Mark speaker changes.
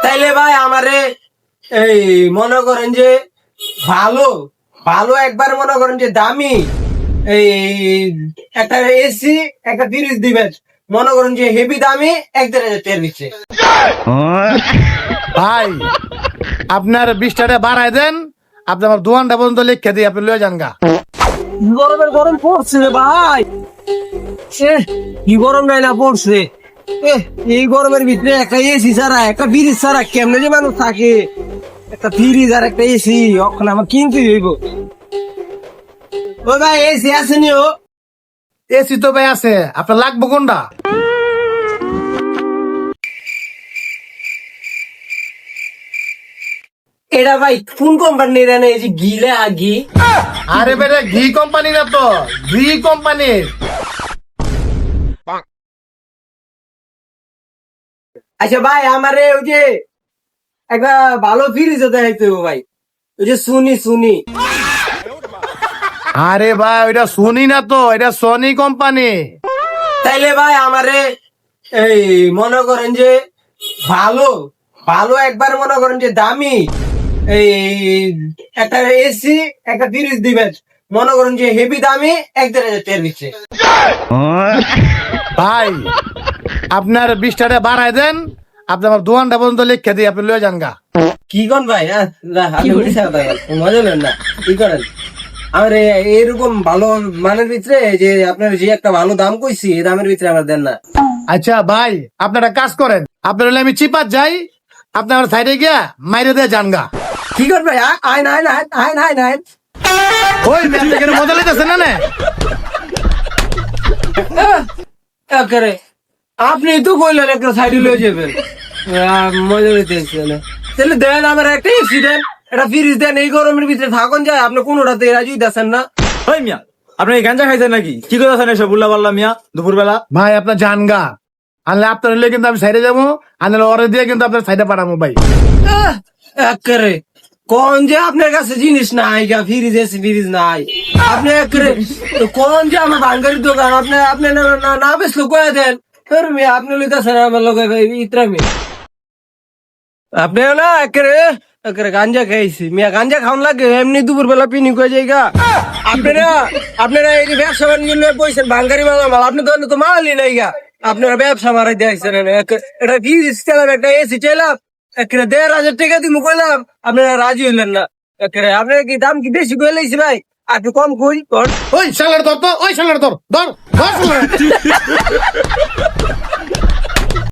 Speaker 1: তাইলে ভাই আমারে এই মনে করেন যে ভালো ভালো একবার মনে করেন যে দামি এই একটা এসি একটা ফ্রিজ দিবেন, মনে করেন যে হেভি দামি 1,500 দিচ্ছে।
Speaker 2: ভাই আপনার 20 টাকা বাড়াই দেন, আপনি আমার দোকানটা পর্যন্ত লিখে দিই, আপনি লয়ে যান গা।
Speaker 1: গরমের গরম পড়ছে রে ভাই, কি গরম নাই না পড়ছে। এই গরমের ভিতরে একটা এসি ছাড়া একটা ফ্রিজ ছাড়া কেমনে যে মানুষ থাকে? একটা ফ্রিজ আর একটা এসি ওখানে আমার কিনতে হইব। ও ভাই এসি আসেনি? ও
Speaker 2: এসি তো ভাই আছে, আপনার লাগবো কোনটা?
Speaker 1: এটা ভাই কোন কোম্পানির এনে এই যে গিলে আগি?
Speaker 2: আরে বেটা ঘি কোম্পানি না তো, ঘি কোম্পানির।
Speaker 1: আচ্ছা ভাই আমারে ওই যে একটা ভালো ফ্রিজ দেখাইতে হবে ভাই, ওই যে সুনি।
Speaker 2: আরে ভাই ওইটা সোনি না তো, এটা সনি কোম্পানি।
Speaker 1: তাইলে ভাই আমারে এই মনে করেন যে ভালো ভালো একবার মনে করেন যে দামি এই একটা এসি একটা ফ্রিজ দিবেন, মনে করেন যে হেভি দামি 1,500 দিচ্ছে।
Speaker 2: ভাই আপনার 20 টাকা বাড়াই দেন, আপনি আমার দোকানটা পর্যন্ত লিখে দিই, আপনি লয়ে যান গা।
Speaker 1: কি কন ভাই? মজা নেন না, কি করেন? আমার এরকম ভালো মানের ভিতরে যে আপনার যে একটা ভালো দাম কইছি এই দামের ভিতরে আমার দেন না।
Speaker 2: আচ্ছা ভাই আপনারা কাজ করেন, আপনার হলে আমি চিপাত যাই, আপনি আমার সাইডে গিয়া মাইরে দিয়ে যান গা।
Speaker 1: কি কর ভাই? আইন
Speaker 2: ওই মেয়ে থেকে মজা লেগেছে না না?
Speaker 1: একেবারে আপনি তো কইলেন একটা সাইডে লয়ে যাবেন, মজা নিতেছে না। তাহলে দেন আমার একটা এসি দেন, একটা ফ্রিজ দেন, এই গরমের ভিতরে থাকুন যায়। আপনি কোনোটাতে রাজি দিচ্ছেন না।
Speaker 3: ওই মিয়া, আপনি এই গাঞ্জা খাইছেন নাকি? কি করতেছেন এসব উল্লা পাল্লা মিয়া দুপুর বেলা?
Speaker 2: ভাই আপনার যান গা, আনলে আপনার হলে কিন্তু আমি সাইডে যাবো, আনলে ওরে দিয়ে কিন্তু আপনার সাইডে পাঠাবো ভাই।
Speaker 1: একেবারে কোন যে আপনার কাছে জিনিস নাই গা, ফ্রিজ এসি ফ্রিজ নাই। আপনি একেবারে কোন যে আমার বাঙ্গারির দোকান, আপনি না বেসলো কয়ে দেন। আপনি লইতেছেন আমার লোক ইত্রামি। আপনি না একেবারে গাঞ্জা খাইছি মিয়া, গাঞ্জা খাওয়ান লাগে এমনি দুপুর বেলা পিনি কয়ে যাইগা। আপনারা এই যে ব্যবসা বাণিজ্য বইছেন বাঙ্গারি মাল, আপনি তো মালই নাই গা। আপনারা ব্যবসা মারাই দিয়েছেন। এটা ফ্রিজ চালাম, একটা এসি চাইলাম, একেবারে 1,500 টাকা দিব কইলাম, আপনারা রাজি হইলেন না। একেবারে আপনার কি দাম কি বেশি কয়ে লাইছি ভাই? আর একটু কম কই কর।
Speaker 2: ওই শালার ধর তো, ওই শালার ধর ধর ধর শালার।